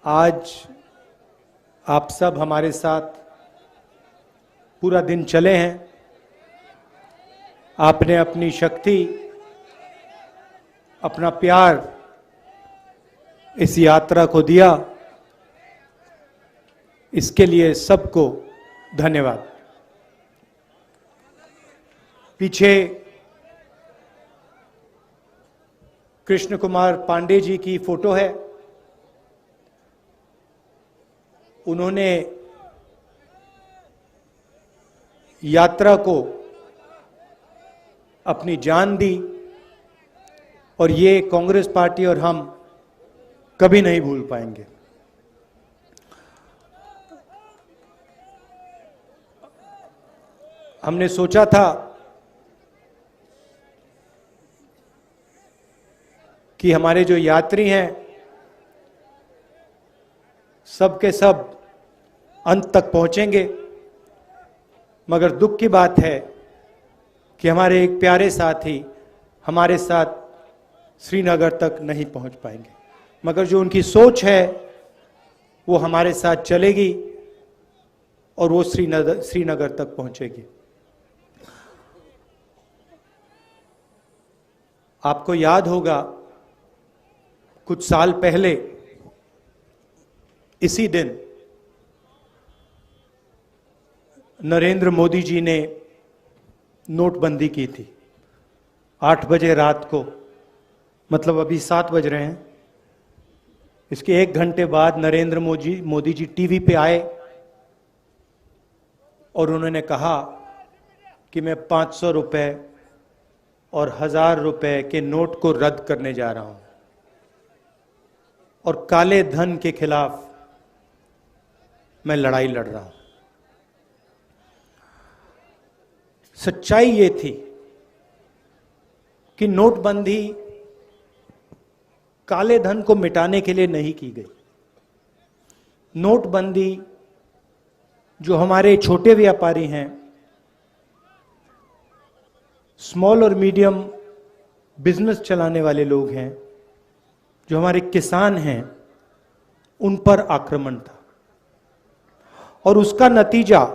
आज आप सब हमारे साथ पूरा दिन चले हैं। आपने अपनी शक्ति, अपना प्यार इस यात्रा को दिया, इसके लिए सबको धन्यवाद। पीछे कृष्ण कुमार पांडे जी की फोटो है। उन्होंने यात्रा को अपनी जान दी और ये कांग्रेस पार्टी और हम कभी नहीं भूल पाएंगे। हमने सोचा था कि हमारे जो यात्री हैं सब के सब अंत तक पहुंचेंगे, मगर दुख की बात है कि हमारे एक प्यारे साथी हमारे साथ श्रीनगर तक नहीं पहुंच पाएंगे। मगर जो उनकी सोच है वो हमारे साथ चलेगी और वो श्रीनगर तक पहुंचेगी। आपको याद होगा कुछ साल पहले इसी दिन नरेंद्र मोदी जी ने नोटबंदी की थी। 8 बजे रात को, मतलब अभी 7 बज रहे हैं, इसके 1 घंटे बाद नरेंद्र मोदी जी टीवी पे आए और उन्होंने कहा कि मैं 500 रुपए और 1000 रुपए के नोट को रद्द करने जा रहा हूं और काले धन के खिलाफ मैं लड़ाई लड़ रहा हूं। सच्चाई ये थी कि नोटबंदी काले धन को मिटाने के लिए नहीं की गई। नोटबंदी जो हमारे छोटे व्यापारी हैं, स्मॉल और मीडियम बिजनेस चलाने वाले लोग हैं, जो हमारे किसान हैं, उन पर आक्रमण था और उसका नतीजा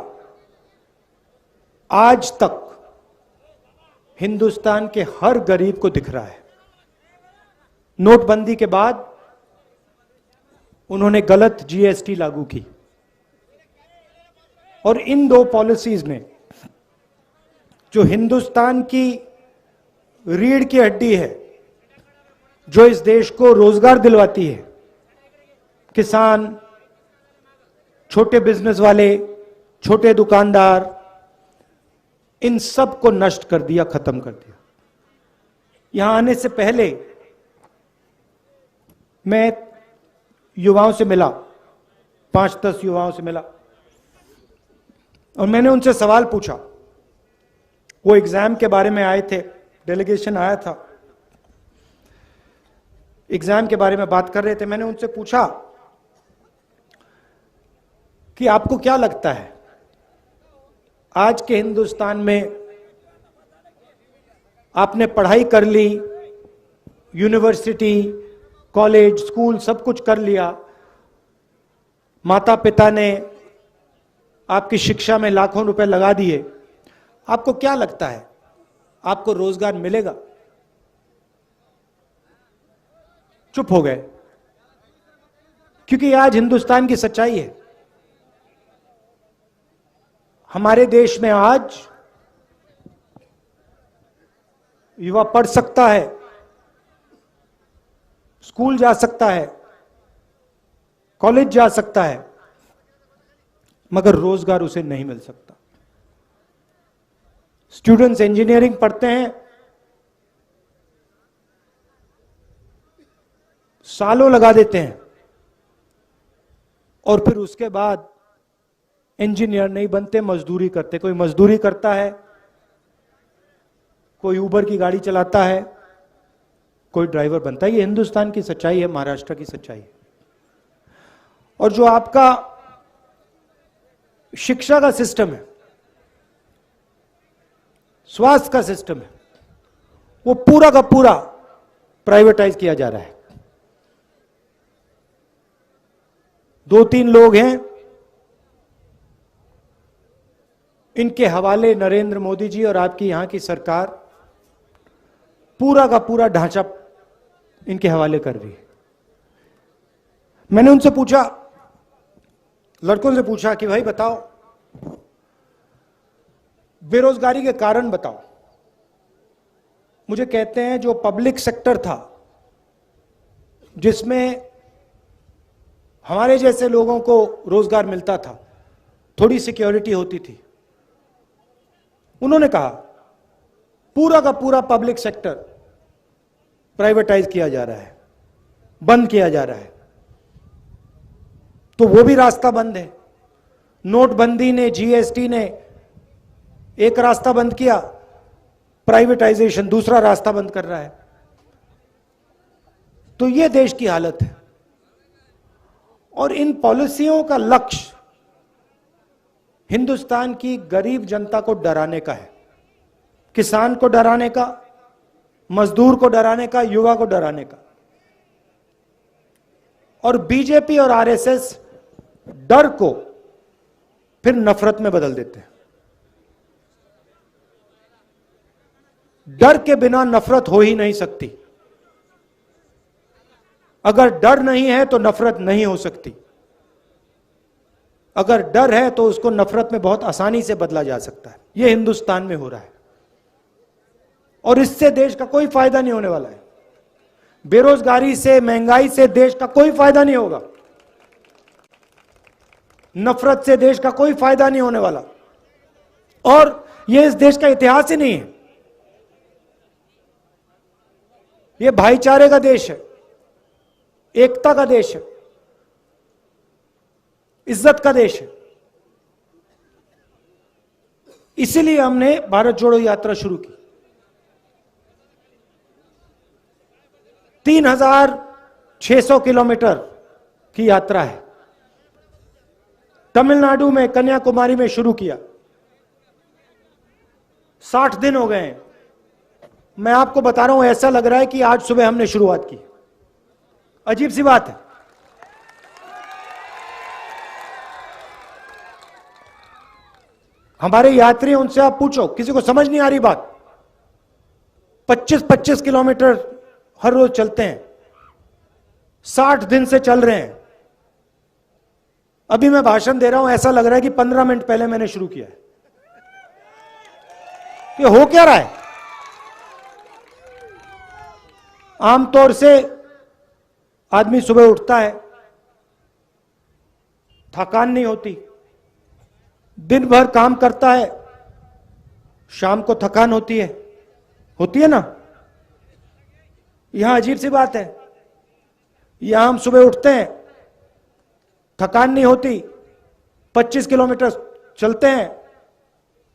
आज तक हिंदुस्तान के हर गरीब को दिख रहा है। नोटबंदी के बाद उन्होंने गलत जीएसटी लागू की और इन 2 पॉलिसीज ने, जो हिंदुस्तान की रीढ़ की हड्डी है, जो इस देश को रोजगार दिलवाती है, किसान, छोटे बिजनेस वाले, छोटे दुकानदार, इन सब को नष्ट कर दिया, खत्म कर दिया। यहां आने से पहले मैं युवाओं से मिला, 5-10 युवाओं से मिला और मैंने उनसे सवाल पूछा। वो एग्जाम के बारे में आए थे, डेलीगेशन आया था, एग्जाम के बारे में बात कर रहे थे। मैंने उनसे पूछा कि आपको क्या लगता है आज के हिंदुस्तान में, आपने पढ़ाई कर ली, यूनिवर्सिटी, कॉलेज, स्कूल सब कुछ कर लिया, माता पिता ने आपकी शिक्षा में लाखों रुपए लगा दिए, आपको क्या लगता है आपको रोजगार मिलेगा? चुप हो गए, क्योंकि आज हिंदुस्तान की सच्चाई है। हमारे देश में आज युवा पढ़ सकता है, स्कूल जा सकता है, कॉलेज जा सकता है, मगर रोजगार उसे नहीं मिल सकता। स्टूडेंट्स इंजीनियरिंग पढ़ते हैं, सालों लगा देते हैं और फिर उसके बाद इंजीनियर नहीं बनते, मजदूरी करते। कोई मजदूरी करता है, कोई उबर की गाड़ी चलाता है, कोई ड्राइवर बनता है। ये हिंदुस्तान की सच्चाई है, महाराष्ट्र की सच्चाई है। और जो आपका शिक्षा का सिस्टम है, स्वास्थ्य का सिस्टम है, वो पूरा का पूरा प्राइवेटाइज किया जा रहा है। दो तीन लोग हैं, इनके हवाले नरेंद्र मोदी जी और आपकी यहां की सरकार पूरा का पूरा ढांचा इनके हवाले कर रही है। मैंने उनसे पूछा, लड़कों से पूछा कि भाई बताओ, बेरोजगारी के कारण बताओ। मुझे कहते हैं जो पब्लिक सेक्टर था, जिसमें हमारे जैसे लोगों को रोजगार मिलता था, थोड़ी सिक्योरिटी होती थी, उन्होंने कहा पूरा का पूरा पब्लिक सेक्टर प्राइवेटाइज किया जा रहा है, बंद किया जा रहा है। तो वो भी रास्ता बंद है। नोटबंदी ने, जीएसटी ने एक रास्ता बंद किया, प्राइवेटाइजेशन दूसरा रास्ता बंद कर रहा है। तो ये देश की हालत है। और इन पॉलिसियों का लक्ष्य हिंदुस्तान की गरीब जनता को डराने का है, किसान को डराने का, मजदूर को डराने का, युवा को डराने का। और बीजेपी और आरएसएस डर को फिर नफरत में बदल देते हैं। डर के बिना नफरत हो ही नहीं सकती। अगर डर नहीं है तो नफरत नहीं हो सकती। अगर डर है तो उसको नफरत में बहुत आसानी से बदला जा सकता है। यह हिंदुस्तान में हो रहा है और इससे देश का कोई फायदा नहीं होने वाला है। बेरोजगारी से, महंगाई से देश का कोई फायदा नहीं होगा। नफरत से देश का कोई फायदा नहीं होने वाला। और यह इस देश का इतिहास ही नहीं है। यह भाईचारे का देश है, एकता का देश है, इज्जत का देश है। इसीलिए हमने भारत जोड़ो यात्रा शुरू की। 3600 किलोमीटर की यात्रा है। तमिलनाडु में, कन्याकुमारी में शुरू किया। 60 दिन हो गए हैं। मैं आपको बता रहा हूं, ऐसा लग रहा है कि आज सुबह हमने शुरुआत की। अजीब सी बात है। हमारे यात्री, उनसे आप पूछो, किसी को समझ नहीं आ रही बात। 25-25 किलोमीटर हर रोज चलते हैं। 60 दिन से चल रहे हैं। अभी मैं भाषण दे रहा हूं, ऐसा लग रहा है कि 15 मिनट पहले मैंने शुरू किया है। ये हो क्या रहा है? आमतौर से आदमी सुबह उठता है, थकान नहीं होती, दिन भर काम करता है, शाम को थकान होती है ना? यहां अजीब सी बात है। यहां हम सुबह उठते हैं, थकान नहीं होती, 25 किलोमीटर चलते हैं,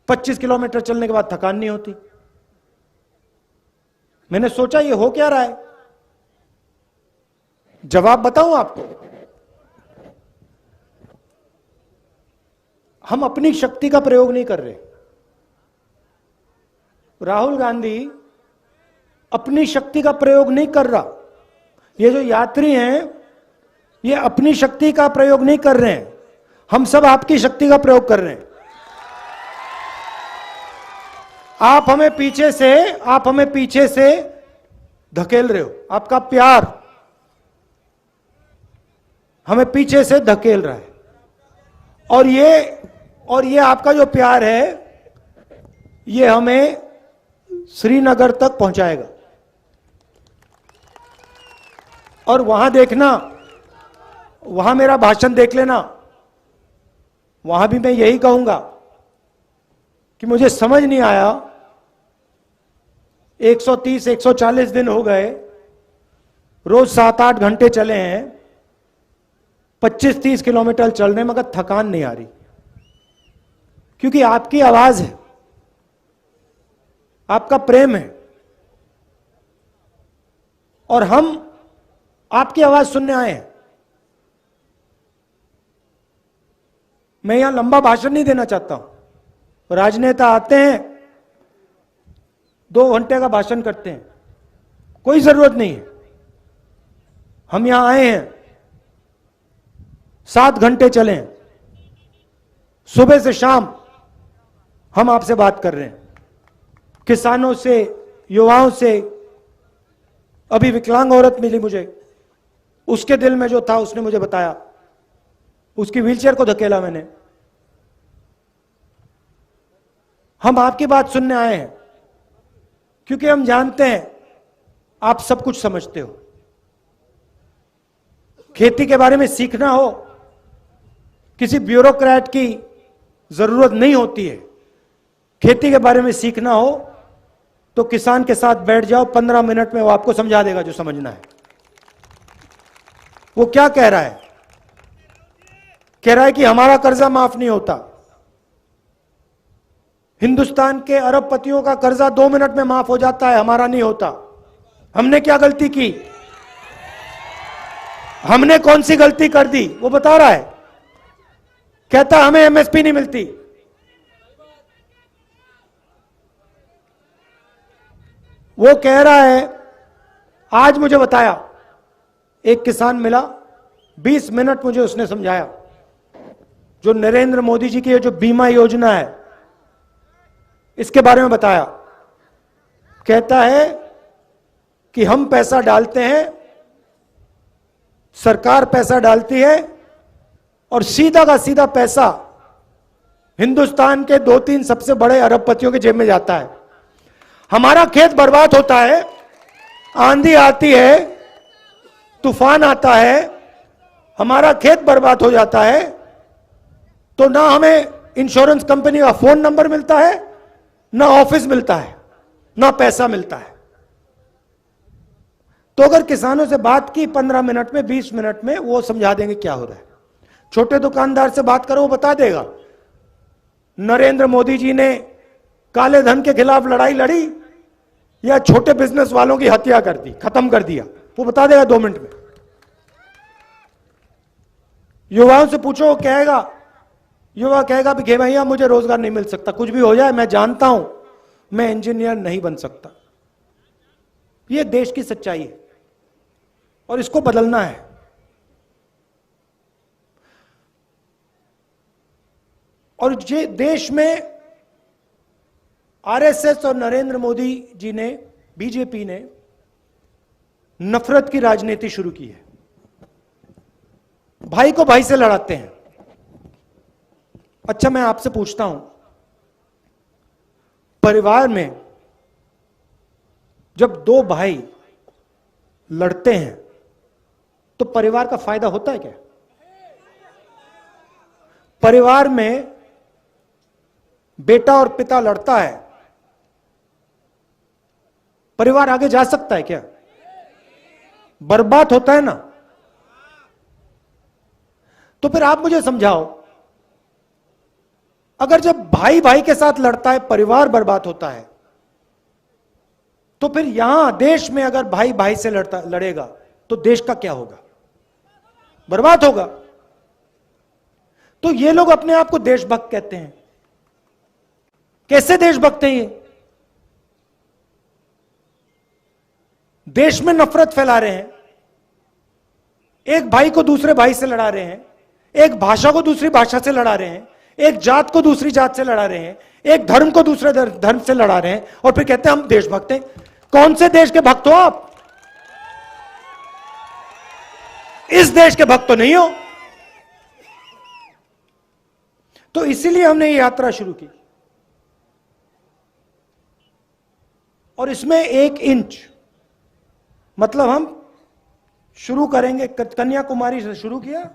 25 किलोमीटर चलने के बाद थकान नहीं होती। मैंने सोचा ये हो क्या रहा है? जवाब बताऊं आपको। हम अपनी शक्ति का प्रयोग नहीं कर रहे। राहुल गांधी अपनी शक्ति का प्रयोग नहीं कर रहा। ये जो यात्री हैं, ये अपनी शक्ति का प्रयोग नहीं कर रहे हैं। हम सब आपकी शक्ति का प्रयोग कर रहे हैं। आप हमें पीछे से धकेल रहे हो। आपका प्यार हमें पीछे से धकेल रहा है। और ये आपका जो प्यार है, ये हमें श्रीनगर तक पहुंचाएगा। और वहां देखना, वहां मेरा भाषण देख लेना। वहां भी मैं यही कहूंगा कि मुझे समझ नहीं आया, 130-140 दिन हो गए, रोज 7-8 घंटे चले हैं, 25-30 किलोमीटर चल रहे, मगर थकान नहीं आ रही। क्योंकि आपकी आवाज है, आपका प्रेम है, और हम आपकी आवाज सुनने आए हैं। मैं यहां लंबा भाषण नहीं देना चाहता हूं। राजनेता आते हैं, 2 घंटे का भाषण करते हैं, कोई जरूरत नहीं है। हम यहां आए हैं 7 घंटे चलें, सुबह से शाम हम आपसे बात कर रहे हैं, किसानों से, युवाओं से। अभी विकलांग औरत मिली मुझे, उसके दिल में जो था उसने मुझे बताया, उसकी व्हीलचेयर को धकेला मैंने। हम आपकी बात सुनने आए हैं क्योंकि हम जानते हैं आप सब कुछ समझते हो। खेती के बारे में सीखना हो, किसी ब्यूरोक्रेट की जरूरत नहीं होती है। खेती के बारे में सीखना हो तो किसान के साथ बैठ जाओ, 15 मिनट में वो आपको समझा देगा जो समझना है। वो क्या कह रहा है? कह रहा है कि हमारा कर्जा माफ नहीं होता। हिंदुस्तान के अरबपतियों का कर्जा 2 मिनट में माफ हो जाता है, हमारा नहीं होता। हमने क्या गलती की? हमने कौन सी गलती कर दी? वो बता रहा है। कहता हमें एमएसपी नहीं मिलती। वो कह रहा है, आज मुझे बताया, एक किसान मिला, 20 मिनट मुझे उसने समझाया, जो नरेंद्र मोदी जी की ये जो बीमा योजना है इसके बारे में बताया। कहता है कि हम पैसा डालते हैं, सरकार पैसा डालती है और सीधा का सीधा पैसा हिंदुस्तान के 2-3 सबसे बड़े अरबपतियों के जेब में जाता है। हमारा खेत बर्बाद होता है, आंधी आती है, तूफान आता है, हमारा खेत बर्बाद हो जाता है, तो ना हमें इंश्योरेंस कंपनी का फोन नंबर मिलता है, ना ऑफिस मिलता है, ना पैसा मिलता है। तो अगर किसानों से बात की 15 मिनट में, 20 मिनट में, वो समझा देंगे क्या हो रहा है। छोटे दुकानदार से बात करो, वो बता देगा नरेंद्र मोदी जी ने काले धन के खिलाफ लड़ाई लड़ी या छोटे बिजनेस वालों की हत्या कर दी, खत्म कर दिया। वो बता देगा 2 मिनट में। युवाओं से पूछो, वो कहेगा, युवा कहेगा कि भैया मुझे रोजगार नहीं मिल सकता, कुछ भी हो जाए, मैं जानता हूं मैं इंजीनियर नहीं बन सकता। यह देश की सच्चाई है और इसको बदलना है। और ये देश में आरएसएस और नरेंद्र मोदी जी ने, बीजेपी ने नफरत की राजनीति शुरू की है। भाई को भाई से लड़ाते हैं। अच्छा, मैं आपसे पूछता हूं, परिवार में जब 2 भाई लड़ते हैं तो परिवार का फायदा होता है क्या? परिवार में बेटा और पिता लड़ता है, परिवार आगे जा सकता है क्या? बर्बाद होता है ना। तो फिर आप मुझे समझाओ, अगर जब भाई भाई के साथ लड़ता है परिवार बर्बाद होता है, तो फिर यहां देश में अगर भाई भाई से लड़ेगा तो देश का क्या होगा? बर्बाद होगा। तो ये लोग अपने आप को देशभक्त कहते हैं। कैसे देशभक्त हैं ये? देश में नफरत फैला रहे हैं, एक भाई को दूसरे भाई से लड़ा रहे हैं, एक भाषा को दूसरी भाषा से लड़ा रहे हैं, एक जात को दूसरी जात से लड़ा रहे हैं, एक धर्म को दूसरे धर्म से लड़ा रहे हैं, और फिर कहते हैं हम देशभक्त हैं। कौन से देश के भक्त हो आप? इस देश के भक्त तो नहीं हो। तो इसीलिए हमने ये यात्रा शुरू की, और इसमें 1 इंच, मतलब हम शुरू करेंगे कन्याकुमारी से शुरू किया,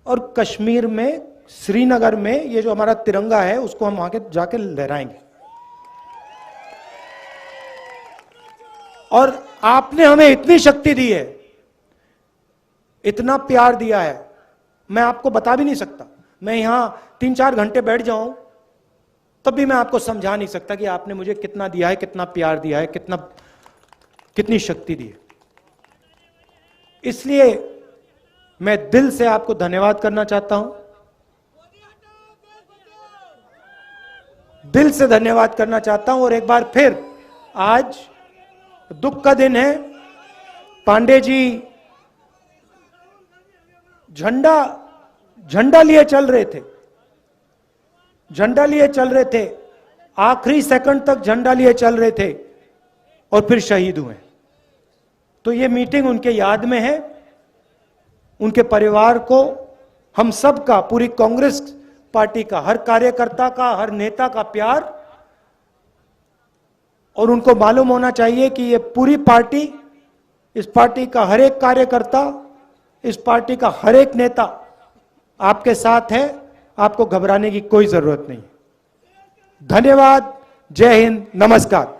और कश्मीर में, श्रीनगर में ये जो हमारा तिरंगा है उसको हम वहां के जाके लहराएंगे। और आपने हमें इतनी शक्ति दी है, इतना प्यार दिया है, मैं आपको बता भी नहीं सकता। मैं यहां 3-4 घंटे बैठ जाऊं तब भी मैं आपको समझा नहीं सकता कि आपने मुझे कितना दिया है, कितना प्यार दिया है, कितनी शक्ति दी है। इसलिए मैं दिल से आपको धन्यवाद करना चाहता हूं, दिल से धन्यवाद करना चाहता हूं। और एक बार फिर आज दुख का दिन है। पांडे जी झंडा झंडा लिए चल रहे थे, झंडा लिए चल रहे थे, आखिरी सेकंड तक झंडा लिए चल रहे थे और फिर शहीद हुए। तो ये मीटिंग उनके याद में है। उनके परिवार को, हम सब का, पूरी कांग्रेस पार्टी का, हर कार्यकर्ता का, हर नेता का प्यार, और उनको मालूम होना चाहिए कि ये पूरी पार्टी, इस पार्टी का हर एक कार्यकर्ता, इस पार्टी का हर एक नेता आपके साथ है। आपको घबराने की कोई जरूरत नहीं। धन्यवाद। जय हिंद। नमस्कार।